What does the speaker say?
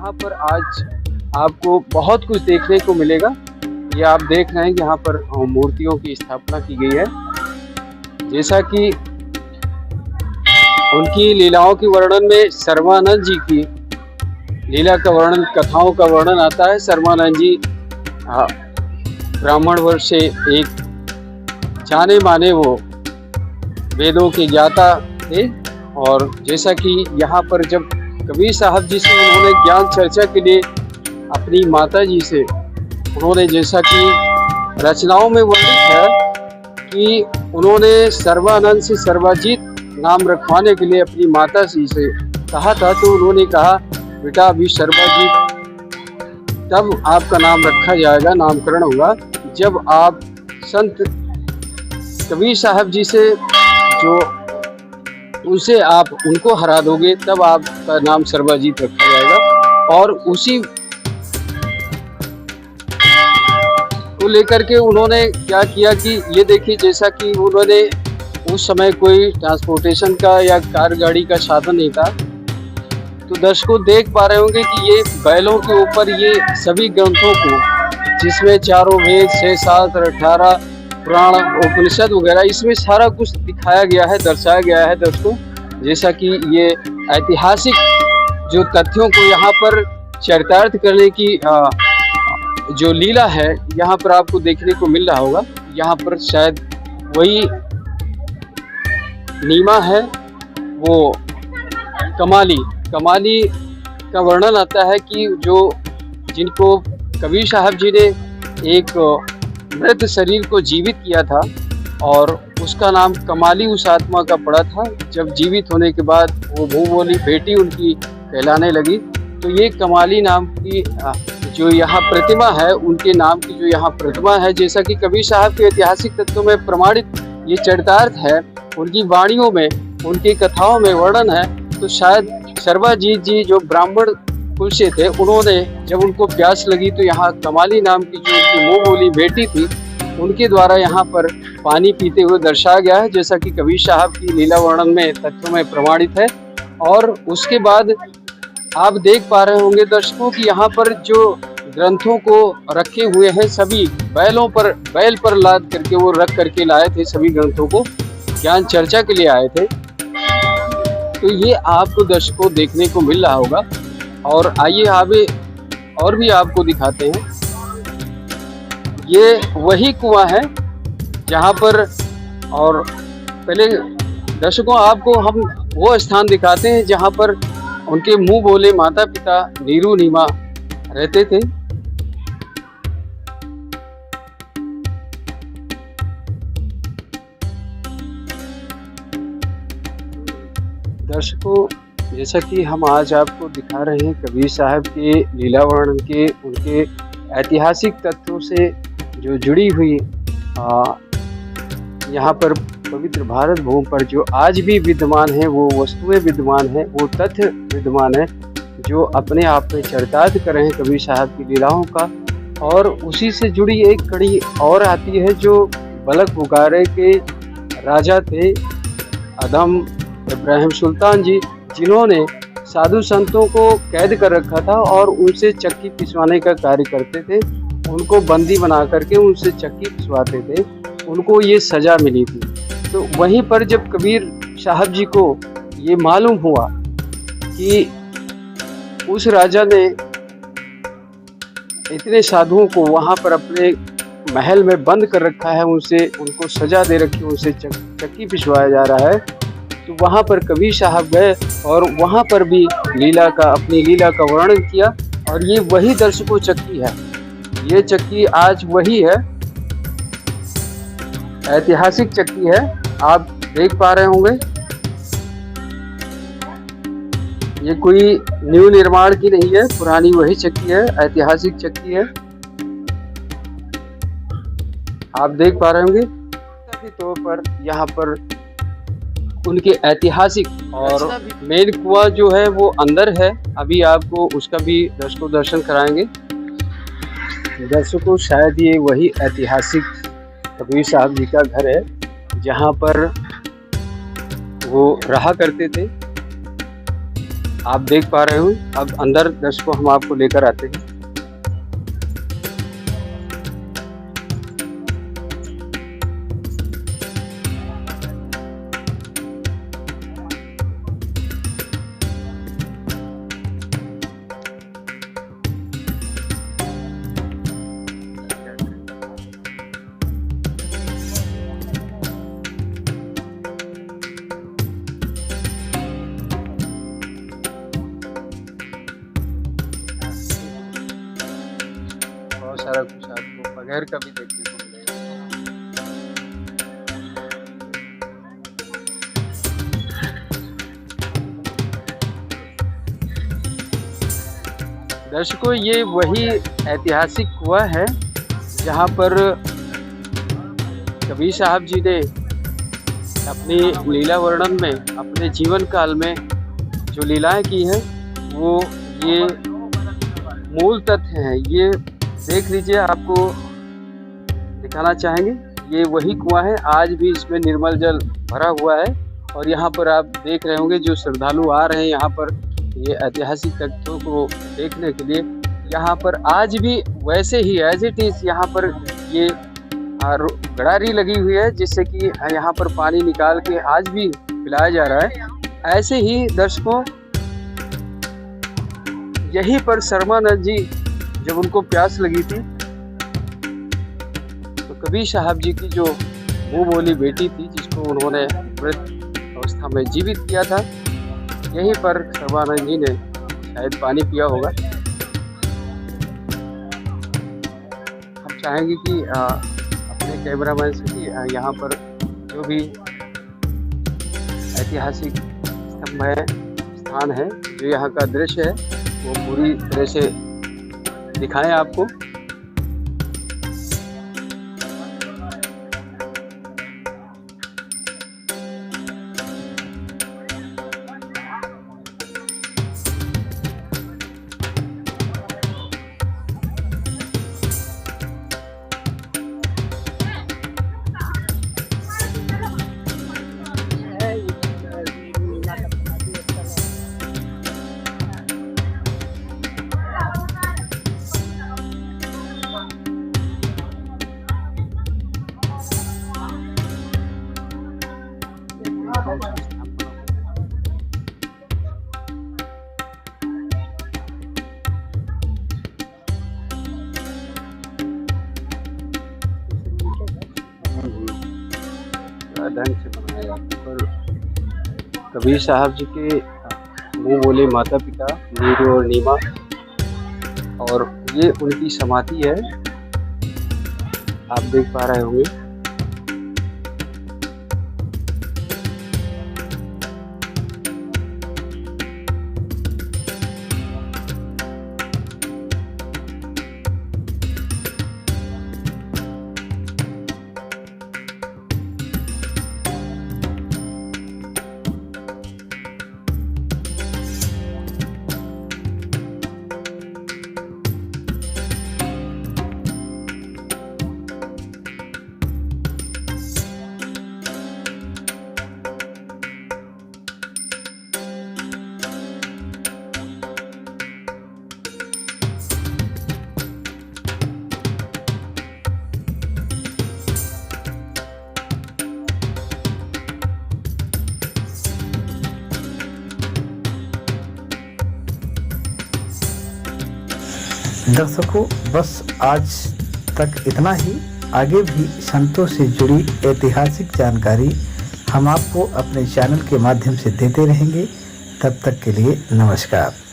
यहाँ पर आज आपको बहुत कुछ देखने को मिलेगा। ये आप देख रहे हैं कि यहाँ पर मूर्तियों की स्थापना की गई है। जैसा कि उनकी लीलाओं के वर्णन में सर्वानंद जी की लीला का वर्णन, कथाओं का वर्णन आता है। सर्वानंद जी ब्राह्मण वर्ष से एक जाने माने वो वेदों के ज्ञाता थे। और जैसा कि यहाँ पर जब कबीर साहब जी से उन्होंने ज्ञान चर्चा के लिए अपनी माता जी से उन्होंने, जैसा कि रचनाओं में वर्णित है कि उन्होंने सर्वानंद से सर्वाजीत नाम रखवाने के लिए अपनी माता जी से कहा था, तो उन्होंने कहा बेटा अभी सर्वाजीत तब आपका नाम रखा जाएगा, नामकरण होगा जब आप संत कबीर साहब जी से जो उनसे आप उनको हरा दोगे तब आपका नाम सर्वाजीत रखा जाएगा। और उसी को लेकर के उन्होंने क्या किया कि ये देखिए, जैसा कि उन्होंने उस समय कोई ट्रांसपोर्टेशन का या कार गाड़ी का साधन नहीं था, तो दर्शकों देख पा रहे होंगे कि ये बैलों के ऊपर ये सभी ग्रंथों को, जिसमें चारों वेद 6, 7 और 18 पुराण उपनिषद वगैरह, इसमें सारा कुछ दिखाया गया है, दर्शाया गया है दोस्तों। जैसा कि ये ऐतिहासिक जो तथ्यों को यहाँ पर चरितार्थ करने की जो लीला है यहाँ पर आपको देखने को मिल रहा होगा। यहाँ पर शायद वही नीमा है, वो कमाली का वर्णन आता है कि जो जिनको कबीर साहब जी ने एक मृत शरीर को जीवित किया था और उसका नाम कमाली उस आत्मा का पड़ा था। जब जीवित होने के बाद वो मुँह बोली बेटी उनकी कहलाने लगी, तो ये कमाली नाम की जो यहाँ प्रतिमा है, उनके नाम की जो यहाँ प्रतिमा है, जैसा कि कबीर साहब के ऐतिहासिक तत्वों में प्रमाणित ये चरितार्थ है, उनकी वाणियों में, उनकी कथाओं में वर्णन है। तो शायद सर्वाजीत जी जो ब्राह्मण कुल से थे, उन्होंने जब उनको प्यास लगी तो यहाँ कमाली नाम की जो उनकी मुँह बोली बेटी थी, उनके द्वारा यहाँ पर पानी पीते हुए दर्शाया गया है, जैसा कि कबीर साहब की लीला वर्णन में तथ्यों में प्रमाणित है। और उसके बाद आप देख पा रहे होंगे दर्शकों कि यहाँ पर जो ग्रंथों को रखे हुए हैं, सभी बैल पर लाद करके वो रख करके लाए थे, सभी ग्रंथों को ज्ञान चर्चा के लिए आए थे। तो ये आपको दर्शकों देखने को मिल रहा होगा। और आइए आगे और भी आपको दिखाते हैं। ये वही कुआं है जहाँ पर, और पहले दर्शकों आपको हम वो स्थान दिखाते हैं जहाँ पर उनके मुंह बोले माता पिता नीरू नीमा रहते थे। दर्शकों जैसा कि हम आज आपको दिखा रहे हैं कबीर साहब के लीला वर्णन के, उनके ऐतिहासिक तथ्यों से जो जुड़ी हुई यहाँ पर पवित्र भारत भूमि पर जो आज भी विद्यमान है, वो वस्तुएं विद्यमान है, वो तथ्य विद्यमान है जो अपने आप में चरितार्थ कर रहे हैं कबीर साहब की लीलाओं का। और उसी से जुड़ी एक कड़ी और आती है जो बलख बुखारे के राजा थे अदम इब्राहिम सुल्तान जी, जिन्होंने साधु संतों को कैद कर रखा था और उनसे चक्की पिसवाने का कार्य करते थे। उनको बंदी बना करके उनसे चक्की पिसवाते थे, उनको ये सज़ा मिली थी। तो वहीं पर जब कबीर साहब जी को ये मालूम हुआ कि उस राजा ने इतने साधुओं को वहाँ पर अपने महल में बंद कर रखा है, उनको सज़ा दे रखी, उनसे चक्की पिसवाया जा रहा है, तो वहाँ पर कबीर साहब गए और वहाँ पर भी अपनी लीला का वर्णन किया। और ये वही दर्शकों चक्की है, ये चक्की आज वही है, ऐतिहासिक चक्की है, आप देख पा रहे होंगे। ये कोई न्यू निर्माण की नहीं है, पुरानी वही चक्की है, ऐतिहासिक चक्की है, आप देख पा रहे होंगे। के तौर पर यहाँ पर उनके ऐतिहासिक और मेन कुआं जो है वो अंदर है, अभी आपको उसका भी दर्शकों दर्शन कराएंगे। दर्शकों शायद ये वही ऐतिहासिक कबीर साहब जी का घर है जहाँ पर वो रहा करते थे। आप देख पा रहे हो। अब अंदर दर्शकों हम आपको लेकर आते हैं। बहुत सारा कुछ आपको बगैर का भी देखने को मिलेगा। दर्शकों, ये वही ऐतिहासिक कुआं है जहाँ पर कबीर साहब जी ने अपनी लीला वर्णन में, अपने जीवन काल में जो लीलाएं की हैं, वो ये मूल तथ्य हैं। ये देख लीजिए, आपको दिखाना चाहेंगे। ये वही कुआं है, आज भी इसमें निर्मल जल भरा हुआ है। और यहाँ पर आप देख रहे होंगे जो श्रद्धालु आ रहे हैं यहाँ पर ये ऐतिहासिक तथ्यों को देखने के लिए, यहाँ पर आज भी वैसे ही एज इट इज़ यहाँ पर ये गड़ारी लगी हुई है, जिससे कि यहाँ पर पानी निकाल के आज भी पिलाया जा रहा है। ऐसे ही दर्शकों, यहीं पर शर्मानंद जी जब उनको प्यास लगी थी तो कबीर साहब जी की जो मुँह बोली बेटी थी, जिसको उन्होंने मृत अवस्था में जीवित किया था, यहीं पर शर्मानंद जी ने शायद पानी पिया होगा। हम चाहेंगे कि अपने कैमरामैन से कि यहाँ पर जो भी ऐतिहासिक स्तंभ है, स्थान है, जो यहाँ का दृश्य है, वो पूरी तरह से दिखाएं आपको। ढंग से बनाया पर कबीर साहब जी के मुँह बोले माता पिता नीरू और नीमा, और ये उनकी समाधि है, आप देख पा रहे होंगे। दर्शकों, बस आज तक इतना ही। आगे भी संतों से जुड़ी ऐतिहासिक जानकारी हम आपको अपने चैनल के माध्यम से देते रहेंगे। तब तक के लिए नमस्कार।